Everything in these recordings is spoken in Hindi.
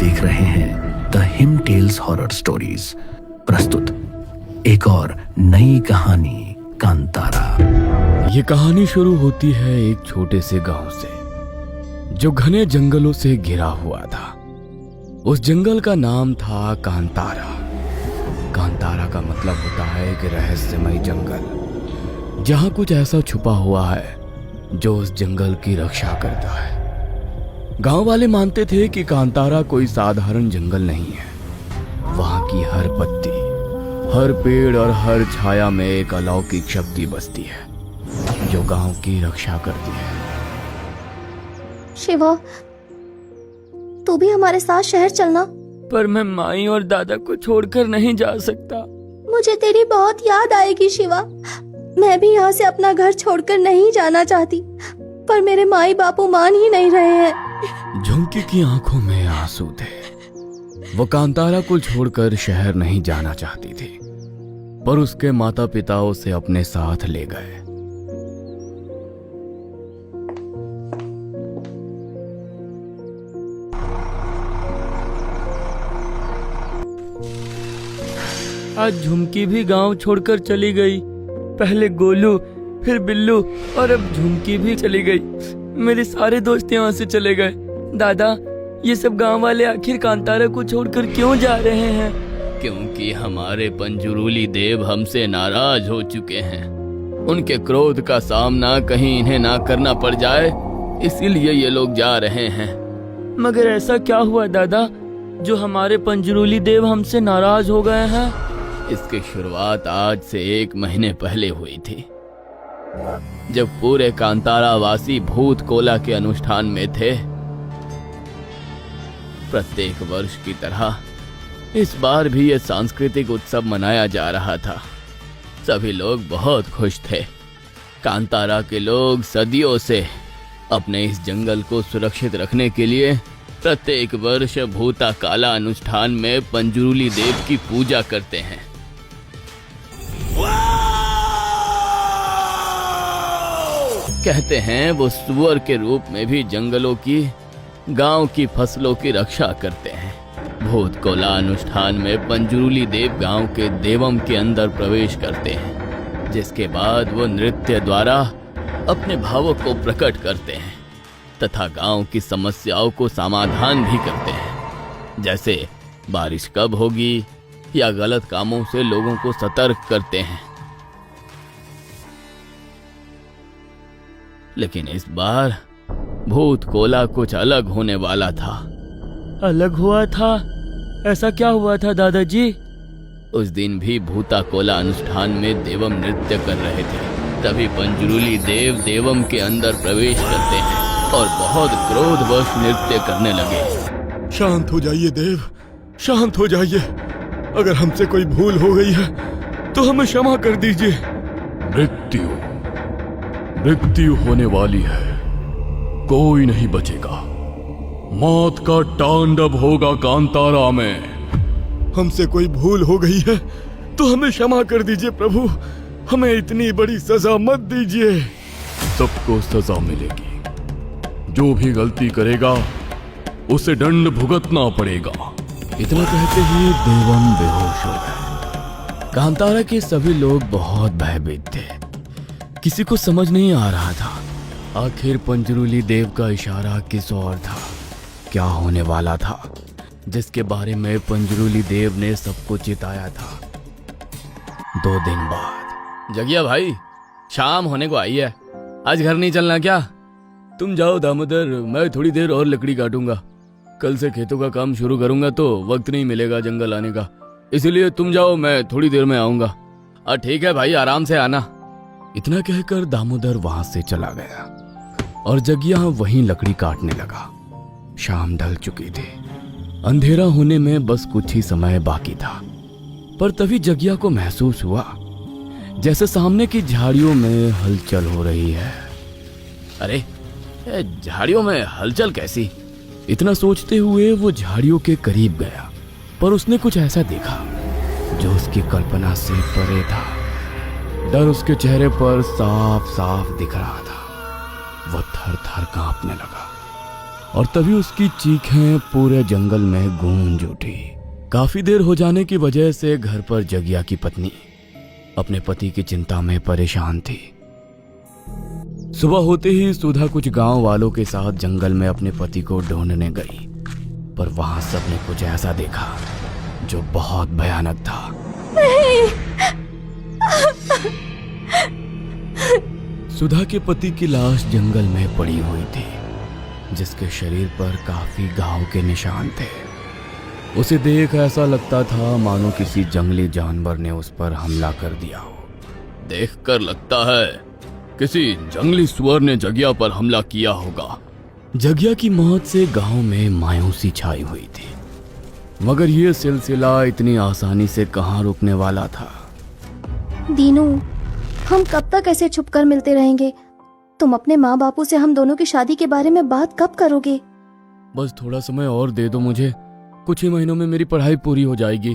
देख रहे हैं the him tells horror stories. प्रस्तुत एक और नई कहानी, कांतारा। ये कहानी शुरू होती है एक छोटे से गांव से जो घने जंगलों से घिरा हुआ था। उस जंगल का नाम था कांतारा। कांतारा का मतलब होता है एक रहस्यमय जंगल, जहां कुछ ऐसा छुपा हुआ है जो उस जंगल की रक्षा करता है। गांव वाले मानते थे कि कांतारा कोई साधारण जंगल नहीं है। वहां की हर पत्ती, हर पेड़ और हर छाया में एक अलौकिक शक्ति बसती है जो गांव की रक्षा करती है। शिवा, तू भी हमारे साथ शहर चलना। पर मैं माई और दादा को छोड़कर नहीं जा सकता। मुझे तेरी बहुत याद आएगी शिवा। मैं भी यहाँ से अपना घर छोड़कर नहीं जाना चाहती, पर मेरे माई बापू मान ही नहीं रहे हैं। झुमकी की आंखों में आंसू थे। वो कांतारा को छोड़कर शहर नहीं जाना चाहती थी, पर उसके माता पिता उसे अपने साथ ले गए। आज झुमकी भी गांव छोड़कर चली गई। पहले गोलू, फिर बिल्लू और अब झुमकी भी चली गई। मेरे सारे दोस्त यहाँ से चले गए। दादा, ये सब गांव वाले आखिर कांतारा को छोड़कर क्यों जा रहे हैं? क्योंकि हमारे पंजुरुली देव हमसे नाराज हो चुके हैं। उनके क्रोध का सामना कहीं इन्हें ना करना पड़ जाए, इसीलिए ये लोग जा रहे हैं। मगर ऐसा क्या हुआ दादा जो हमारे पंजुरुली देव हमसे नाराज हो गए हैं? इसकी शुरुआत आज से 1 महीने पहले हुई थी, जब पूरे कांतारा वासी भूत कोला के अनुष्ठान में थे। प्रत्येक वर्ष की तरह इस बार भी यह सांस्कृतिक उत्सव मनाया जा रहा था। सभी लोग बहुत खुश थे। कांतारा के लोग सदियों से अपने इस जंगल को सुरक्षित रखने के लिए प्रत्येक वर्ष भूता काला अनुष्ठान में पंजुरुली देव की पूजा करते हैं। कहते हैं वो सुअर के रूप में भी जंगलों की, गांव की फसलों की रक्षा करते हैं। भूत कोला अनुष्ठान में पंजुरुली देव गांव के देवम के अंदर प्रवेश करते हैं, जिसके बाद वो नृत्य द्वारा अपने भावों को प्रकट करते हैं तथा गांव की समस्याओं को समाधान भी करते हैं, जैसे बारिश कब होगी या गलत कामों से लोगों को सतर्क करते हैं। लेकिन इस बार भूत कोला कुछ अलग होने वाला था। अलग हुआ था? ऐसा क्या हुआ था दादाजी? उस दिन भी भूता कोला अनुष्ठान में देवम नृत्य कर रहे थे। तभी पंजुरुली देव देवम के अंदर प्रवेश करते हैं और बहुत क्रोधवश नृत्य करने लगे। शांत हो जाइए देव, शांत हो जाइए। अगर हमसे कोई भूल हो गई है तो हमें क्षमा कर दीजिए। मृत्यु होने वाली है, कोई नहीं बचेगा। मौत का तांडव होगा कांतारा में। हमसे कोई भूल हो गई है तो हमें क्षमा कर दीजिए प्रभु। हमें इतनी बड़ी सजा मत दीजिए। सबको सजा मिलेगी। जो भी गलती करेगा उसे दंड भुगतना पड़ेगा। इतना कहते ही देवम बेहोश हो गए। कांतारा के सभी लोग बहुत भयभीत थे। किसी को समझ नहीं आ रहा था आखिर पंजुरुली देव का इशारा किस ओर था, क्या होने वाला था, जिसके बारे में पंजुरुली देव ने सबको चिताया था। 2 दिन बाद, जगिया भाई, शाम होने को आई है, आज घर नहीं चलना क्या? तुम जाओ दामोदर, मैं थोड़ी देर और लकड़ी काटूंगा। कल से खेतों का काम शुरू करूंगा तो वक्त नहीं मिलेगा जंगल आने का, इसलिए तुम जाओ, मैं थोड़ी देर में आऊंगा। ठीक है भाई, आराम से आना। इतना कहकर दामोदर वहां से चला गया और जगिया वहीं लकड़ी काटने लगा। शाम ढल चुकी थी। अंधेरा होने में बस कुछ ही समय बाकी था, पर तभी जगिया को महसूस हुआ जैसे सामने की झाड़ियों में हलचल हो रही है। अरे, झाड़ियों में हलचल कैसी? इतना सोचते हुए वो झाड़ियों के करीब गया, पर उसने कुछ ऐसा देखा जो उसकी कल्पना से परे था। डर उसके चेहरे पर साफ साफ दिख रहा था। वह थर थर कांपने लगा। और तभी उसकी चीखें पूरे जंगल में गूंज उठी। काफी देर हो जाने की वजह से घर पर जगिया की पत्नी अपने पति की चिंता में परेशान थी। सुबह होते ही सुधा कुछ गांव वालों के साथ जंगल में अपने पति को ढूंढने गई, पर वहां सबने कुछ ऐसा देखा जो बहुत भयानक था। सुधा के पति की लाश जंगल में पड़ी हुई थी, जिसके शरीर पर काफी घाव के निशान थे। उसे देख ऐसा लगता था मानो किसी जंगली जानवर ने उस पर हमला कर दिया हो। देखकर लगता है किसी जंगली सुअर ने जगिया पर हमला किया होगा। जगिया की मौत से गांव में मायूसी छाई हुई थी, मगर यह सिलसिला इतनी आसानी से कहां रुकने वाला था। दीनू, हम कब तक ऐसे छुपकर मिलते रहेंगे? तुम अपने माँ बापू से हम दोनों की शादी के बारे में बात कब करोगे? बस थोड़ा समय और दे दो मुझे। कुछ ही महीनों में मेरी पढ़ाई पूरी हो जाएगी,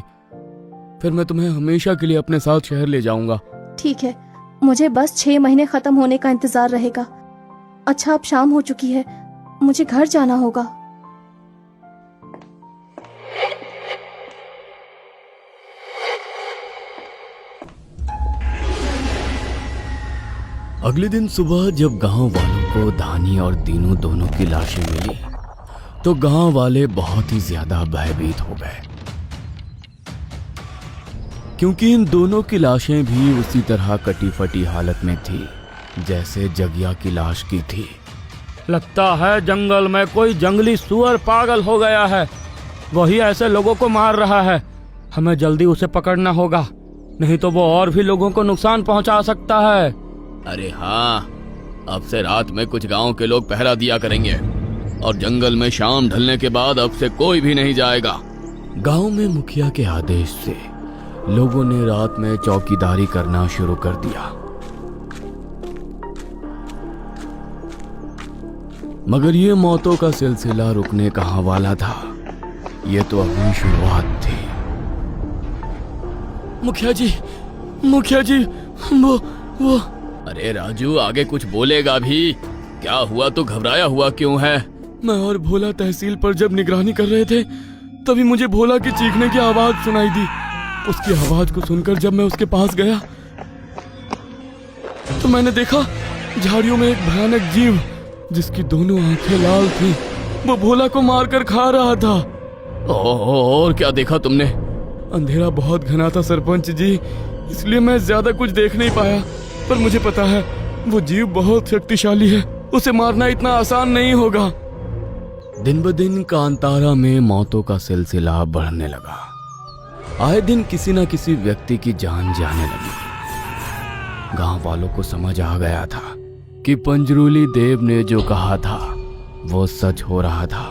फिर मैं तुम्हें हमेशा के लिए अपने साथ शहर ले जाऊंगा। ठीक है, मुझे बस 6 महीने खत्म होने का इंतजार रहेगा। अच्छा, अब शाम हो चुकी है, मुझे घर जाना होगा। अगले दिन सुबह जब गांव वालों को धानी और दीनू दोनों की लाशें मिली तो गांव वाले बहुत ही ज्यादा भयभीत हो गए, क्योंकि इन दोनों की लाशें भी उसी तरह कटी फटी हालत में थी जैसे जगिया की लाश की थी। लगता है जंगल में कोई जंगली सुअर पागल हो गया है, वही ऐसे लोगों को मार रहा है। हमें जल्दी उसे पकड़ना होगा, नहीं तो वो और भी लोगों को नुकसान पहुंचा सकता है। अरे हाँ, अब से रात में कुछ गांव के लोग पहरा दिया करेंगे और जंगल में शाम ढलने के बाद अब से कोई भी नहीं जाएगा। गांव में मुखिया के आदेश से लोगों ने रात में चौकीदारी करना शुरू कर दिया, मगर ये मौतों का सिलसिला रुकने कहां वाला था। ये तो अभी शुरुआत थी। मुखिया जी, वो अरे राजू, आगे कुछ बोलेगा भी? क्या हुआ, तो घबराया हुआ क्यों है? मैं और भोला तहसील पर जब निगरानी कर रहे थे तभी मुझे भोला की चीखने की आवाज सुनाई दी। उसकी आवाज को सुनकर जब मैं उसके पास गया तो मैंने देखा झाड़ियों में एक भयानक जीव जिसकी दोनों आंखें लाल थी, वो भोला को मारकर खा रहा था। और क्या देखा तुमने? अंधेरा बहुत घना था सरपंच जी, इसलिए मैं ज्यादा कुछ देख नहीं पाया, पर मुझे पता है वो जीव बहुत शक्तिशाली है, उसे मारना इतना आसान नहीं होगा। दिन ब दिन कांतारा में मौतों का सिलसिला बढ़ने लगा। आए दिन किसी न किसी व्यक्ति की जान जाने लगी। गांव वालों को समझ आ गया था कि पंजरूली देव ने जो कहा था वो सच हो रहा था।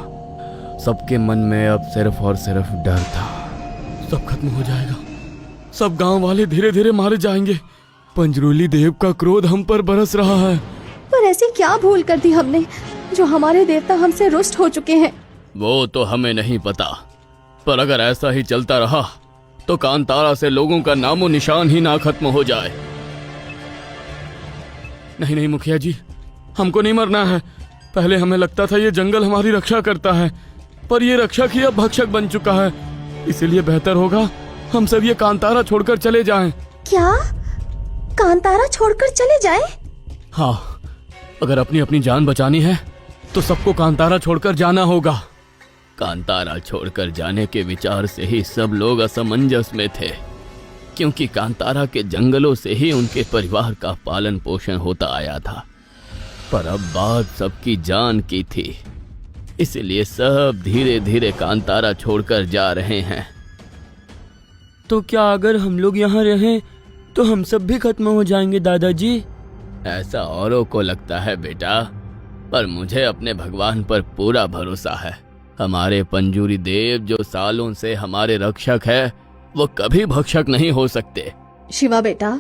सबके मन में अब सिर्फ और सिर्फ डर था। सब खत्म हो जाएगा, सब गांव वाले धीरे धीरे मारे जाएंगे। पंजरूली देव का क्रोध हम पर बरस रहा है। पर ऐसी क्या भूल कर दी हमने जो हमारे देवता हमसे रुष्ट हो चुके हैं? वो तो हमें नहीं पता, पर अगर ऐसा ही चलता रहा तो कांतारा से लोगों का नामो निशान ही ना खत्म हो जाए। नहीं मुखिया जी, हमको नहीं मरना है। पहले हमें लगता था ये जंगल हमारी रक्षा करता है, पर ये रक्षक ही अब भक्षक बन चुका है। इसीलिए बेहतर होगा हम सब ये कांतारा छोड़कर चले जाएं। क्या कांतारा छोड़कर चले जाएं? हाँ, अगर अपनी अपनी जान बचानी है तो सबको कांतारा छोड़कर जाना होगा। कांतारा छोड़कर जाने के विचार से ही सब लोग असमंजस में थे, क्योंकि कांतारा के जंगलों से ही उनके परिवार का पालन पोषण होता आया था। पर अब बात सबकी जान की थी, इसलिए सब धीरे धीरे कांतारा छोड़कर जा रहे हैं। तो क्या अगर हम लोग यहाँ रहें तो हम सब भी खत्म हो जाएंगे दादाजी? ऐसा औरों को लगता है बेटा, पर मुझे अपने भगवान पर पूरा भरोसा है। हमारे पंजूरी देव जो सालों से हमारे रक्षक है, वो कभी भक्षक नहीं हो सकते। शिवा बेटा,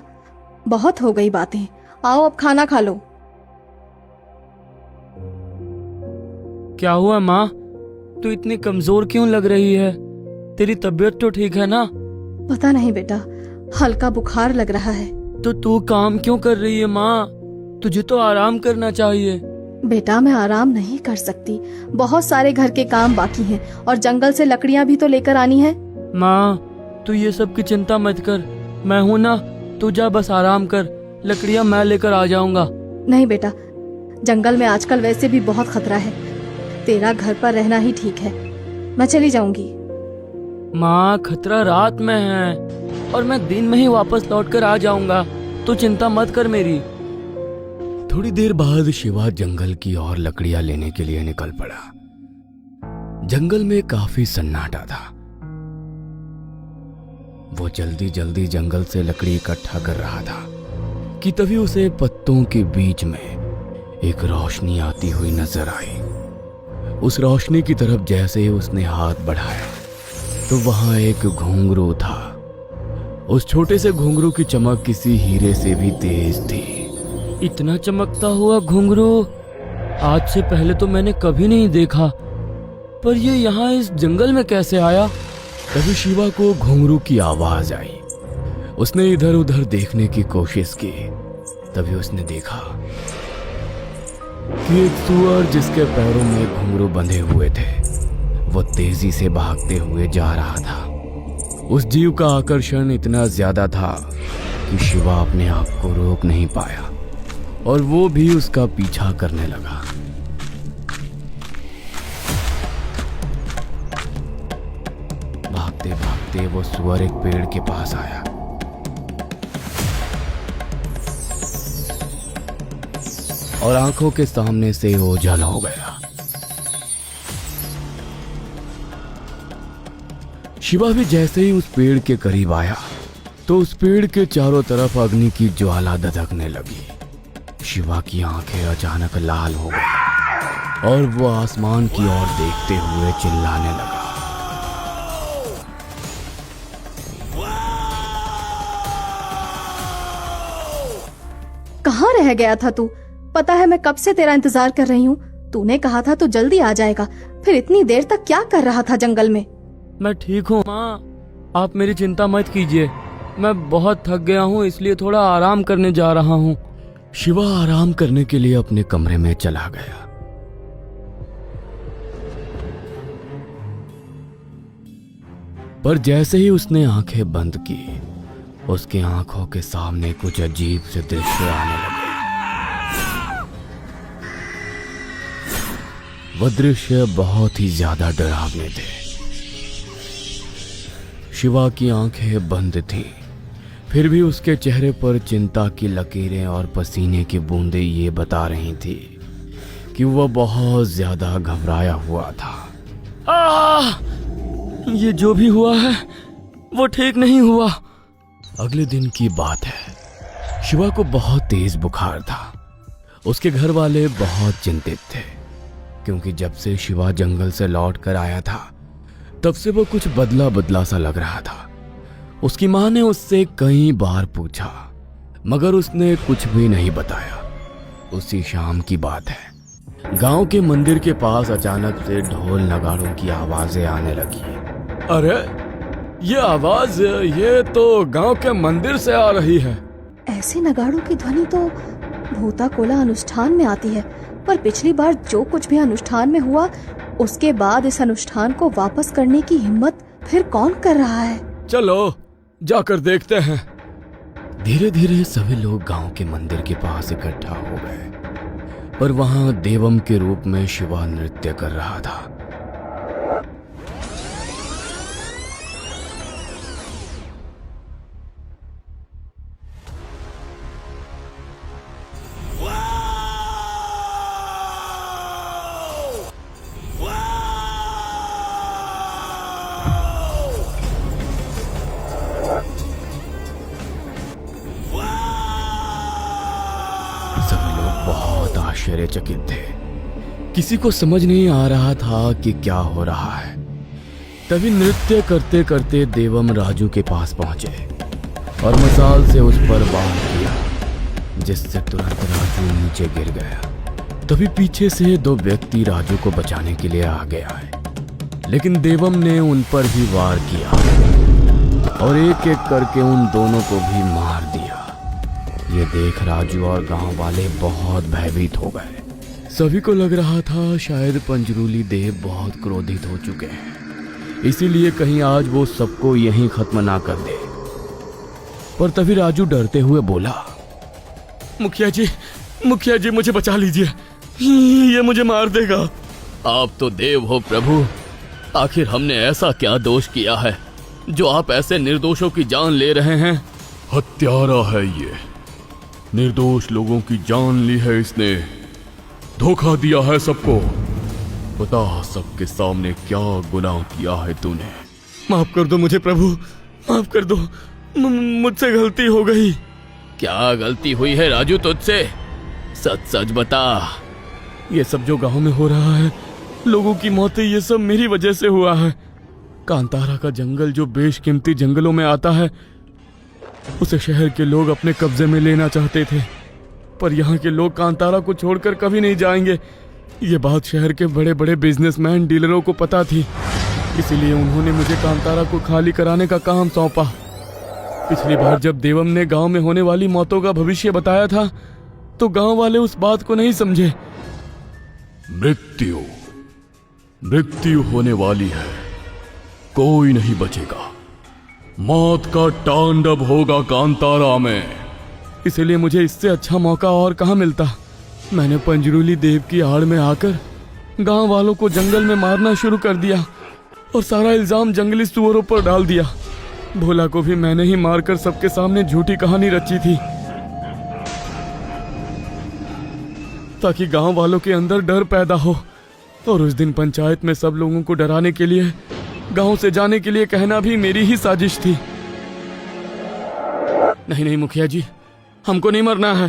बहुत हो गई बातें, आओ अब खाना खा लो। क्या हुआ माँ, तू इतनी कमजोर क्यों लग रही है? तेरी तबीयत तो ठीक है ना? पता नहीं बेटा, हल्का बुखार लग रहा है। तो तू काम क्यों कर रही है माँ? तुझे तो आराम करना चाहिए। बेटा मैं आराम नहीं कर सकती, बहुत सारे घर के काम बाकी हैं और जंगल से लकड़ियां भी तो लेकर आनी है। माँ तू ये सब की चिंता मत कर, मैं हूँ ना, तू जा बस आराम कर, लकड़ियाँ मैं लेकर आ जाऊंगा। नहीं बेटा, जंगल में आजकल वैसे भी बहुत खतरा है, तेरा घर पर रहना ही ठीक है। मैं चली जाऊंगी। माँ खतरा रात में है और मैं दिन में ही वापस लौट कर आ जाऊंगा, तू चिंता मत कर मेरी। थोड़ी देर बाद शिवा जंगल की ओर लकड़ियां लेने के लिए निकल पड़ा। जंगल में काफी सन्नाटा था। वो जल्दी जल्दी जंगल से लकड़ी इकट्ठा कर रहा था कि तभी उसे पत्तों के बीच में एक रोशनी आती हुई नजर आई। उस रोशनी की तरफ जैसे ही उसने हाथ बढ़ाया तो वहां एक घुंघरू था। उस छोटे से घुंघरू की चमक किसी हीरे से भी तेज थी। इतना चमकता हुआ घुंघरू आज से पहले तो मैंने कभी नहीं देखा, पर ये यहाँ इस जंगल में कैसे आया? तभी शिवा को घुंघरू की आवाज आई। उसने इधर उधर देखने की कोशिश की। तभी उसने देखा कि एक सुअर जिसके पैरों में घुंघरू बंधे हुए थे वो तेजी से भागते हुए जा रहा था। उस जीव का आकर्षण इतना ज्यादा था कि शिवा अपने आप को रोक नहीं पाया और वो भी उसका पीछा करने लगा। भागते भागते वो सुअर एक पेड़ के पास आया। और आंखों के सामने से ओझल हो गया। शिवा भी जैसे ही उस पेड़ के करीब आया तो उस पेड़ के चारों तरफ अग्नि की ज्वाला धधकने लगी। शिवा की आंखें अचानक लाल हो गई और वो आसमान की ओर देखते हुए चिल्लाने लगा। कहाँ रह गया था तू? पता है मैं कब से तेरा इंतजार कर रही हूँ। तूने कहा था तू जल्दी आ जाएगा, फिर इतनी देर तक क्या कर रहा था जंगल में? मैं ठीक हूँ माँ, आप मेरी चिंता मत कीजिए। मैं बहुत थक गया हूँ इसलिए थोड़ा आराम करने जा रहा हूँ। शिवा आराम करने के लिए अपने कमरे में चला गया। पर जैसे ही उसने आंखें बंद की उसकी आंखों के सामने कुछ अजीब से दृश्य आने लगे। वह दृश्य बहुत ही ज्यादा डरावने थे। शिवा की आंखें बंद थीं, फिर भी उसके चेहरे पर चिंता की लकीरें और पसीने की बूंदें ये बता रही थी कि वह बहुत ज्यादा घबराया हुआ था। ये जो भी हुआ है वो ठीक नहीं हुआ। अगले दिन की बात है। शिवा को बहुत तेज बुखार था। उसके घर वाले बहुत चिंतित थे क्योंकि जब से शिवा जंगल से लौट कर आया था तब से वो कुछ बदला बदला सा लग रहा था। उसकी मां ने उससे कई बार पूछा मगर उसने कुछ भी नहीं बताया। उसी शाम की बात है। गांव के मंदिर के पास अचानक से ढोल नगाड़ों की आवाजें आने लगी। अरे ये आवाज ये तो गांव के मंदिर से आ रही है। ऐसे नगाड़ों की ध्वनि तो भूता कोला अनुष्ठान में आती है, पर पिछली बार जो कुछ भी अनुष्ठान में हुआ उसके बाद इस अनुष्ठान को वापस करने की हिम्मत फिर कौन कर रहा है? चलो जाकर देखते हैं। धीरे धीरे सभी लोग गांव के मंदिर के पास इकट्ठा हो गए, पर वहां देवम के रूप में शिवा नृत्य कर रहा था। सभी लोग बहुत आश्चर्यचकित थे। किसी को समझ नहीं आ रहा था कि क्या हो रहा है। तभी नृत्य करते करते देवम राजू के पास पहुंचे और मसाल से उस पर वार किया, जिससे तुरंत राजू नीचे गिर गया। तभी पीछे से दो व्यक्ति राजू को बचाने के लिए आगे आए, लेकिन देवम ने उन पर भी वार किया और एक एक करके उन दोनों को भी मार दिया। ये देख राजू और गांव वाले बहुत भयभीत हो गए। सभी को लग रहा था शायद पंजरूली देव बहुत क्रोधित हो चुके हैं, इसीलिए कहीं आज वो सबको यहीं खत्म ना कर दे। पर तभी राजू डरते हुए बोला, मुखिया जी मुझे बचा लीजिए, ये मुझे मार देगा। आप तो देव हो प्रभु, आखिर हमने ऐसा क्या दोष किया है जो आप ऐसे निर्दोषों की जान ले रहे हैं? हत्यारा है ये, निर्दोष लोगों की जान ली है इसने, धोखा दिया है सबको। बता सबके सामने क्या गुनाह किया है तूने? माफ कर दो मुझे प्रभु, माफ कर दो, मुझसे गलती हो गई। क्या गलती हुई है राजू तुझसे? सच सच बता। ये सब जो गांव में हो रहा है, लोगों की मौतें, ये सब मेरी वजह से हुआ है। कांतारा का जंगल जो बेशकीमती जंगलों में आता है, उसे शहर के लोग अपने कब्जे में लेना चाहते थे, पर यहाँ के लोग कांतारा को छोड़कर कभी नहीं जाएंगे। ये बात शहर के बड़े बड़े बिजनेसमैन डीलरों को पता थी, इसीलिए उन्होंने मुझे कांतारा को खाली कराने का काम सौंपा। पिछली बार जब देवम ने गांव में होने वाली मौतों का भविष्य बताया था, तो गांव वाले उस बात को नहीं समझे। मृत्यु होने वाली है, कोई नहीं बचेगा, मौत का तांडव होगा कांतारा में। इसलिए मुझे इससे अच्छा मौका और कहाँ मिलता। मैंने पंजरूली देव की आड़ में आकर गांव वालों को जंगल में मारना शुरू कर दिया और सारा इल्जाम जंगली सुअरों पर डाल दिया। भोला को भी मैंने ही मारकर सबके सामने झूठी कहानी रची थी, ताकि गांव वालों के अंदर डर पैदा हो। और उस दिन पंचायत में सब लोगों को डराने के लिए गांव से जाने के लिए कहना भी मेरी ही साजिश थी। नहीं मुखिया जी, हमको नहीं मरना है।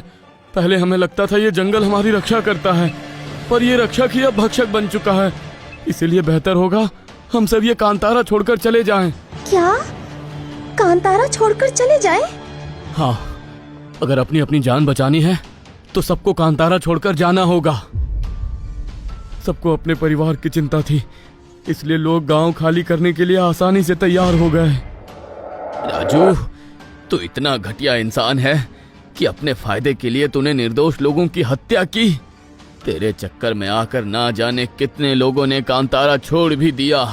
पहले हमें लगता था ये जंगल हमारी रक्षा करता है, पर ये रक्षक ही अब भक्षक बन चुका है। इसीलिए बेहतर होगा हम सब ये कांतारा छोड़कर चले जाएं। क्या? कांतारा छोड़कर चले जाएं? हाँ, अगर अपनी अपनी जान बचानी है तो सबको कांतारा छोड़कर जाना होगा। सबको अपने परिवार की चिंता थी, इसलिए लोग गांव खाली करने के लिए आसानी से तैयार हो गए। राजू, तू इतना घटिया इंसान है कि अपने फायदे के लिए तूने निर्दोष लोगों की हत्या की। तेरे चक्कर में आकर ना जाने कितने लोगों ने कांतारा छोड़ भी दिया।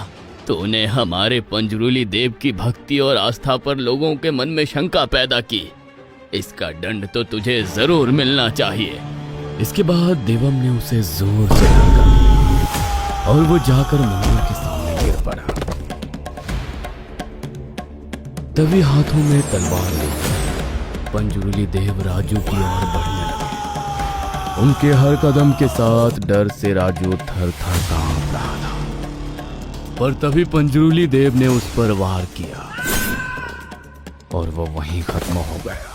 तूने हमारे पंजरूली देव की भक्ति और आस्था पर लोगों के मन में शंका पैदा की। इसका दंड तो तुझे जरूर मिलना चाहिए। इसके बाद देवम ने उसे जोर से धक्का दिया और वो जाकर मंदिर के सामने गिर पड़ा। तभी हाथों में तलवार लेकर पंजरूली देव राजू की ओर बढ़ने लगे। उनके हर कदम के साथ डर से राजू थर थर कांप रहा था। पर तभी पंजरूली देव ने उस पर वार किया और वो वहीं खत्म हो गया।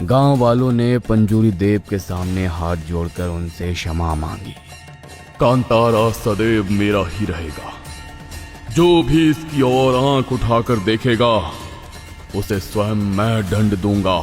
गांव वालों ने पंजरूली देव के सामने हाथ जोड़कर उनसे क्षमा मांगी। कांतारा सदैव मेरा ही रहेगा। जो भी इसकी ओर आंख उठाकर देखेगा, उसे स्वयं मैं दंड दूंगा।